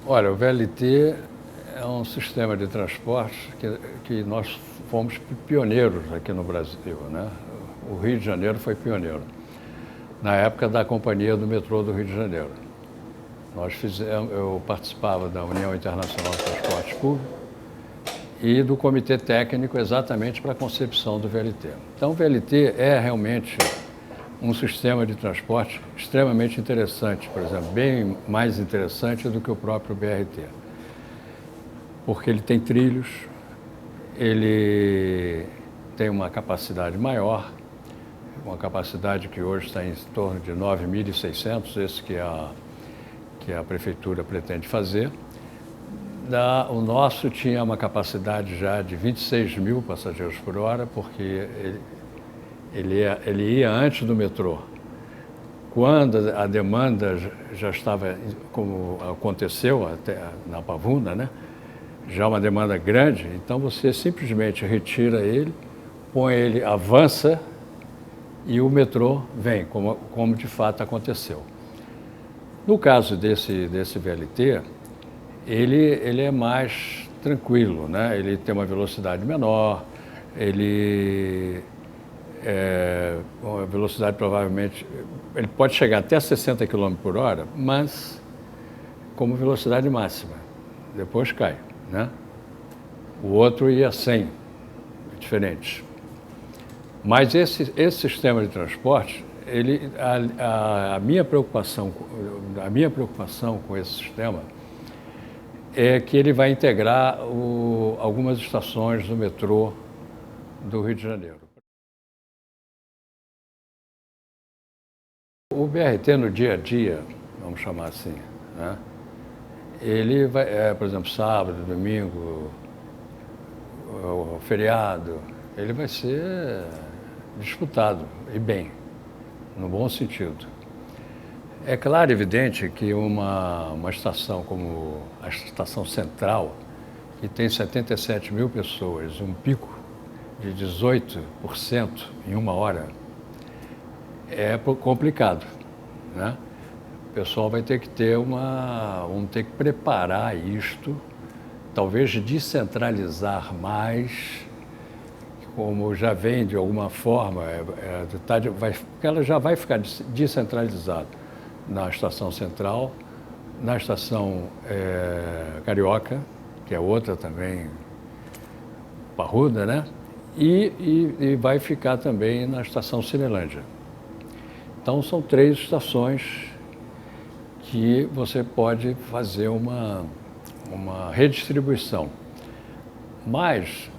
Olha, o VLT é um sistema de transporte que nós fomos pioneiros aqui no Brasil, né? O Rio de Janeiro foi pioneiro, na época da Companhia do Metrô do Rio de Janeiro. Eu participava da União Internacional de Transportes Públicos e do Comitê Técnico exatamente para a concepção do VLT. Então, o VLT é realmente um sistema de transporte extremamente interessante, por exemplo, bem mais interessante do que o próprio BRT, porque ele tem trilhos, ele tem uma capacidade maior, uma capacidade que hoje está em torno de 9.600, esse que a prefeitura pretende fazer. O nosso tinha uma capacidade já de 26 mil passageiros por hora, porque ele ia antes do metrô. Quando a demanda já estava, como aconteceu até na Pavuna, né? Já uma demanda grande, então você simplesmente retira ele, põe ele, avança e o metrô vem, como de fato aconteceu. No caso desse VLT, ele é mais tranquilo, né? Ele tem uma velocidade menor, uma velocidade provavelmente, ele pode chegar até 60 km por hora, mas como velocidade máxima, depois cai, né? O outro ia a 100, diferente. Mas esse sistema de transporte, a minha preocupação com esse sistema é que ele vai integrar algumas estações do metrô do Rio de Janeiro. O BRT no dia a dia, vamos chamar assim, né? Ele vai, por exemplo, sábado, domingo, feriado, ele vai ser disputado, e bem, no bom sentido. É claro, evidente, que uma estação como a Estação Central, que tem 77 mil pessoas, um pico de 18% em uma hora, é complicado, né? O pessoal vai ter que vamos ter que preparar isto, talvez descentralizar mais, como já vem de alguma forma, porque ela já vai ficar descentralizada na Estação Central, na Estação Carioca, que é outra também parruda, né? E vai ficar também na Estação Cinelândia. Então, são 3 estações que você pode fazer uma redistribuição. Mas,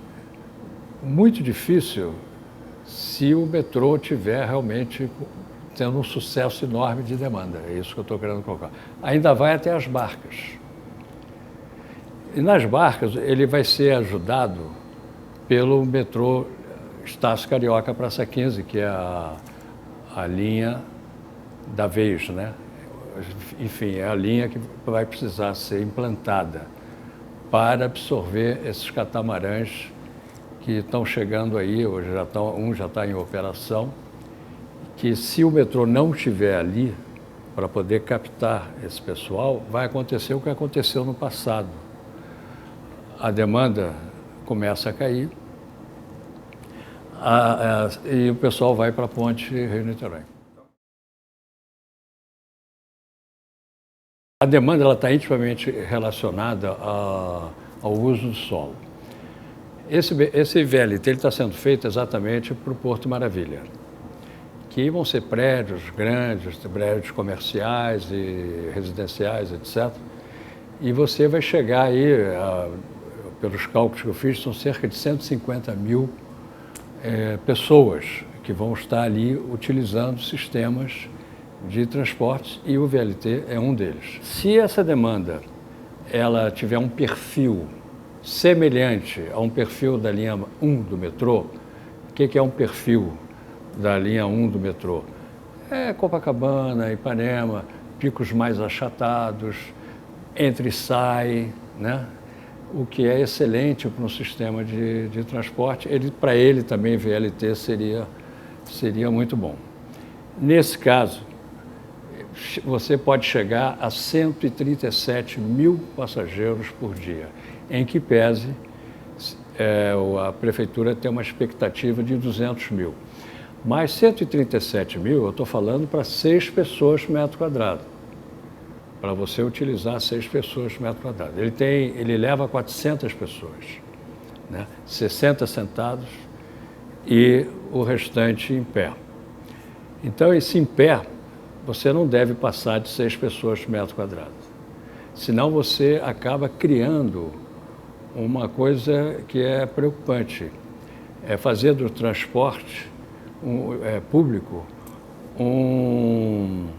muito difícil se o metrô tiver realmente tendo um sucesso enorme de demanda. É isso que eu estou querendo colocar. Ainda vai até as barcas. E nas barcas, ele vai ser ajudado pelo metrô Estácio Carioca Praça 15, que é a linha da vez, né? Enfim, é a linha que vai precisar ser implantada para absorver esses catamarãs que estão chegando aí, hoje um já está em operação, que se o metrô não estiver ali para poder captar esse pessoal, vai acontecer o que aconteceu no passado. A demanda começa a cair e o pessoal vai para a ponte Rio-Niterói. A demanda está intimamente relacionada ao uso do solo. Esse VLT está sendo feito exatamente para o Porto Maravilha, que vão ser prédios grandes, prédios comerciais e residenciais, etc. E você vai chegar aí, pelos cálculos que eu fiz, são cerca de 150 mil pessoas que vão estar ali utilizando sistemas de transportes e o VLT é um deles. Se essa demanda ela tiver um perfil semelhante a um perfil da linha 1 do metrô, o que é um perfil da linha 1 do metrô? É Copacabana, Ipanema, picos mais achatados, entra e sai, né? O que é excelente para um sistema de transporte. Para ele também, VLT seria muito bom. Nesse caso, você pode chegar a 137 mil passageiros por dia, em que pese a prefeitura tem uma expectativa de 200 mil. Mas 137 mil, eu estou falando para 6 pessoas por metro quadrado. Para você utilizar 6 pessoas por metro quadrado. Ele leva 400 pessoas, né? 60 sentados e o restante em pé. Então, esse em pé, você não deve passar de 6 pessoas por metro quadrado. Senão você acaba criando uma coisa que é preocupante. É fazer do transporte público como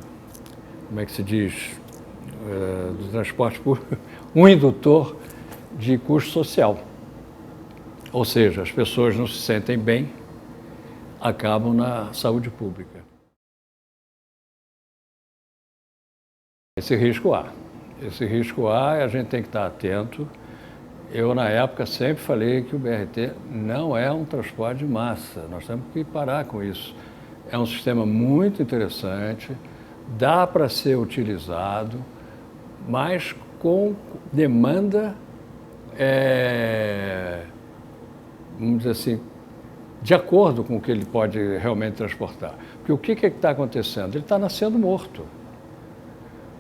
é que se diz? Do transporte público, um indutor de custo social. Ou seja, as pessoas não se sentem bem, acabam na saúde pública. Esse risco há. Esse risco há e a gente tem que estar atento. Eu, na época, sempre falei que o BRT não é um transporte de massa. Nós temos que parar com isso. É um sistema muito interessante, dá para ser utilizado, mas com demanda, vamos dizer assim, de acordo com o que ele pode realmente transportar. Porque o que está acontecendo? Ele está nascendo morto.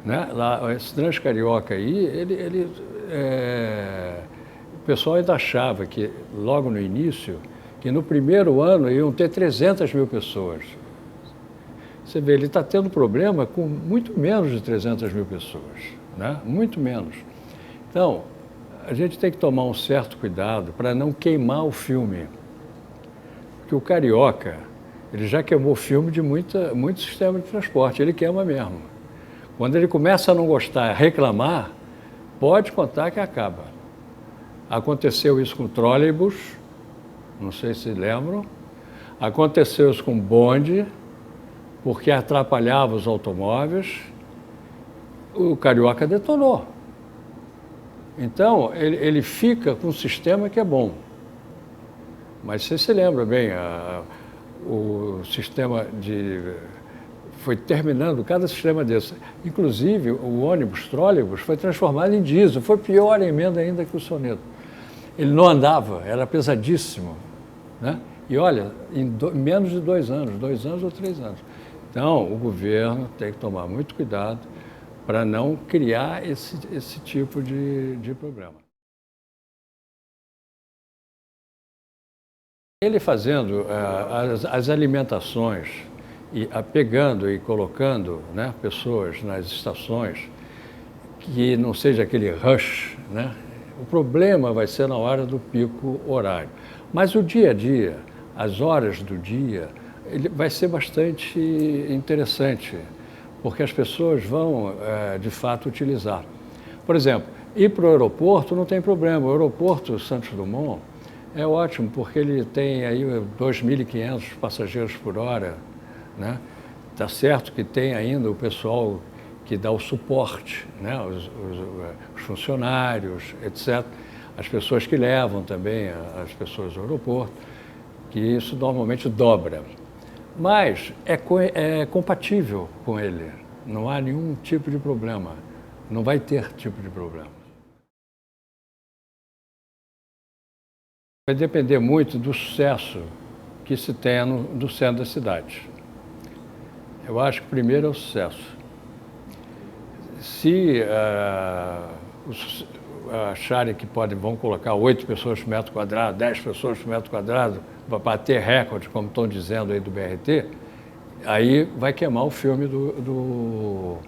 Né? Lá, esse Transcarioca aí, o pessoal ainda achava que, logo no início, que no primeiro ano iam ter 300 mil pessoas. Você vê, ele está tendo problema com muito menos de 300 mil pessoas, né? Muito menos. Então, a gente tem que tomar um certo cuidado para não queimar o filme. Porque o carioca, ele já queimou o filme de muito sistema de transporte, ele queima mesmo. Quando ele começa a não gostar, a reclamar, pode contar que acaba. Aconteceu isso com o trolleybus, não sei se lembram. Aconteceu isso com o bonde, porque atrapalhava os automóveis. O carioca detonou. Então, ele fica com um sistema que é bom. Mas você se lembra bem, o sistema foi terminando cada sistema desse. Inclusive, o ônibus, trolleybus, foi transformado em diesel. Foi pior a emenda ainda que o soneto. Ele não andava, era pesadíssimo, né? E olha, em menos de 2 anos, 2 anos ou 3 anos. Então, o governo tem que tomar muito cuidado para não criar esse tipo de problema. Ele fazendo as alimentações, e pegando e colocando, né, pessoas nas estações, que não seja aquele rush, né? O problema vai ser na hora do pico horário. Mas o dia a dia, as horas do dia, ele vai ser bastante interessante, porque as pessoas vão, de fato, utilizar. Por exemplo, ir para o aeroporto não tem problema. O aeroporto Santos Dumont é ótimo, porque ele tem aí 2.500 passageiros por hora, né? Tá certo que tem ainda o pessoal que dá o suporte, né? Os funcionários, etc. As pessoas que levam também as pessoas ao aeroporto, que isso normalmente dobra. Mas é compatível com ele, não há nenhum tipo de problema, não vai ter tipo de problema. Vai depender muito do sucesso que se tenha no centro da cidade. Eu acho que primeiro é o sucesso. Se acharem que vão colocar 8 pessoas por metro quadrado, 10 pessoas por metro quadrado, para bater recorde, como estão dizendo aí do BRT, aí vai queimar o filme do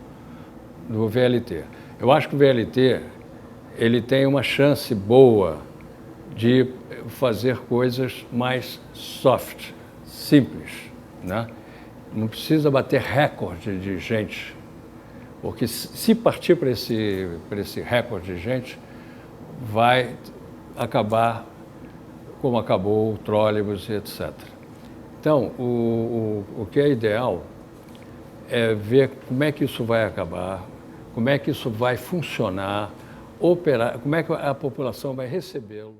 VLT. Eu acho que o VLT ele tem uma chance boa de fazer coisas mais soft, simples, né? Não precisa bater recorde de gente, porque se partir para esse recorde de gente, vai acabar como acabou o trólebus e etc. Então, o que é ideal é ver como é que isso vai acabar, como é que isso vai funcionar, operar, como é que a população vai recebê-lo.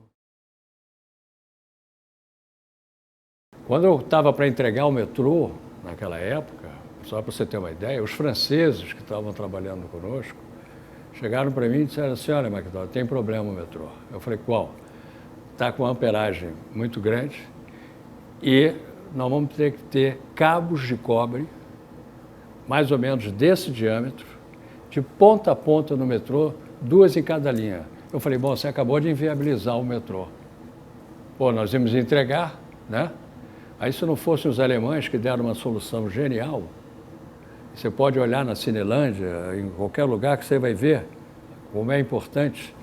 Quando eu estava para entregar o metrô, naquela época, só para você ter uma ideia, os franceses que estavam trabalhando conosco chegaram para mim e disseram assim, olha, McDowell, tem problema no metrô. Eu falei, qual? Está com uma amperagem muito grande e nós vamos ter que ter cabos de cobre, mais ou menos desse diâmetro, de ponta a ponta no metrô, 2 em cada linha. Eu falei, bom, você acabou de inviabilizar o metrô. Pô, nós íamos entregar, né? Aí se não fossem os alemães que deram uma solução genial, você pode olhar na Cinelândia, em qualquer lugar que você vai ver como é importante.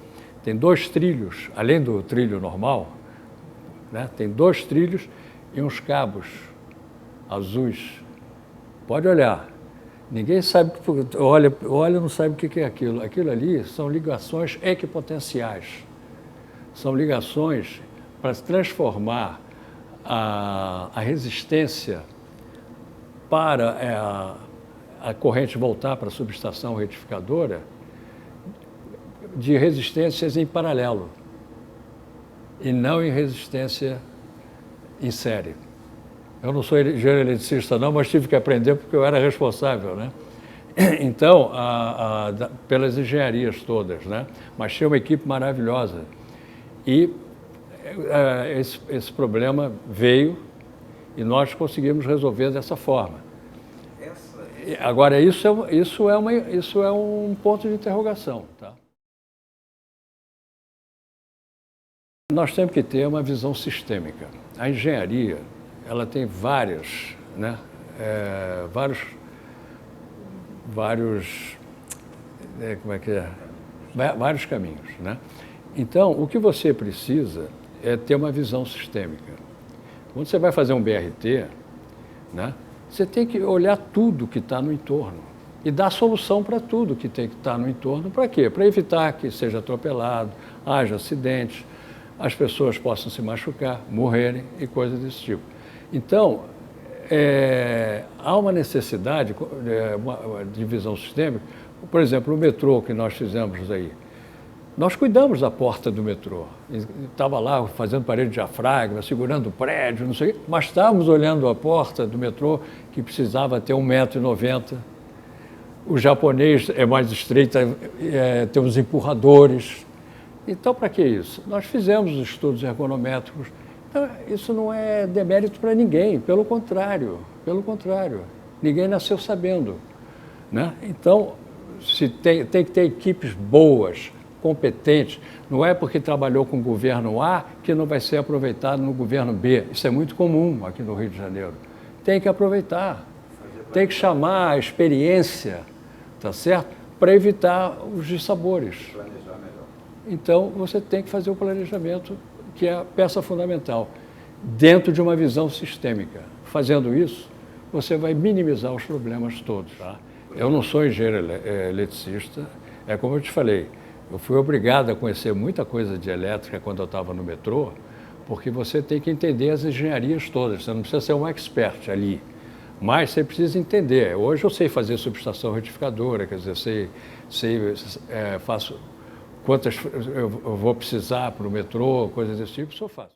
Tem 2 trilhos, além do trilho normal, né? Tem 2 trilhos e uns cabos azuis. Pode olhar. Ninguém sabe, olha e não sabe o que é aquilo. Aquilo ali são ligações equipotenciais. São ligações para transformar a resistência para a corrente voltar para a subestação retificadora de resistências em paralelo e não em resistência em série. Eu não sou engenheiro eletricista não, mas tive que aprender porque eu era responsável, né? Então, pelas engenharias todas, né? Mas tinha uma equipe maravilhosa. E esse problema veio e nós conseguimos resolver dessa forma. Agora, isso é um ponto de interrogação, tá? Nós temos que ter uma visão sistêmica. A engenharia, ela tem vários caminhos, né? Então, o que você precisa é ter uma visão sistêmica. Quando você vai fazer um BRT, né, você tem que olhar tudo que está no entorno e dar solução para tudo que tem que estar no entorno. Para quê? Para evitar que seja atropelado, haja acidentes, as pessoas possam se machucar, morrerem e coisas desse tipo. Então, há uma necessidade de visão sistêmica. Por exemplo, o metrô que nós fizemos aí, nós cuidamos da porta do metrô. Estava lá fazendo parede de diafragma, segurando o prédio, não sei o quê, mas estávamos olhando a porta do metrô que precisava ter 1,90 m. O japonês é mais estreito, tem uns empurradores. Então, para que isso? Nós fizemos os estudos ergonométricos. Então, isso não é demérito para ninguém, pelo contrário. Ninguém nasceu sabendo, né? Então, tem que ter equipes boas, competentes. Não é porque trabalhou com o governo A que não vai ser aproveitado no governo B. Isso é muito comum aqui no Rio de Janeiro. Tem que aproveitar, tem que chamar a experiência, tá certo? Para evitar os dissabores. Planejar melhor. Então, você tem que fazer o planejamento, que é a peça fundamental, dentro de uma visão sistêmica. Fazendo isso, você vai minimizar os problemas todos, tá? Eu não sou engenheiro eletricista, é como eu te falei, eu fui obrigado a conhecer muita coisa de elétrica quando eu estava no metrô, porque você tem que entender as engenharias todas, você não precisa ser um expert ali, mas você precisa entender. Hoje eu sei fazer subestação retificadora, quer dizer, faço quantas eu vou precisar para o metrô, coisas desse tipo, isso eu faço.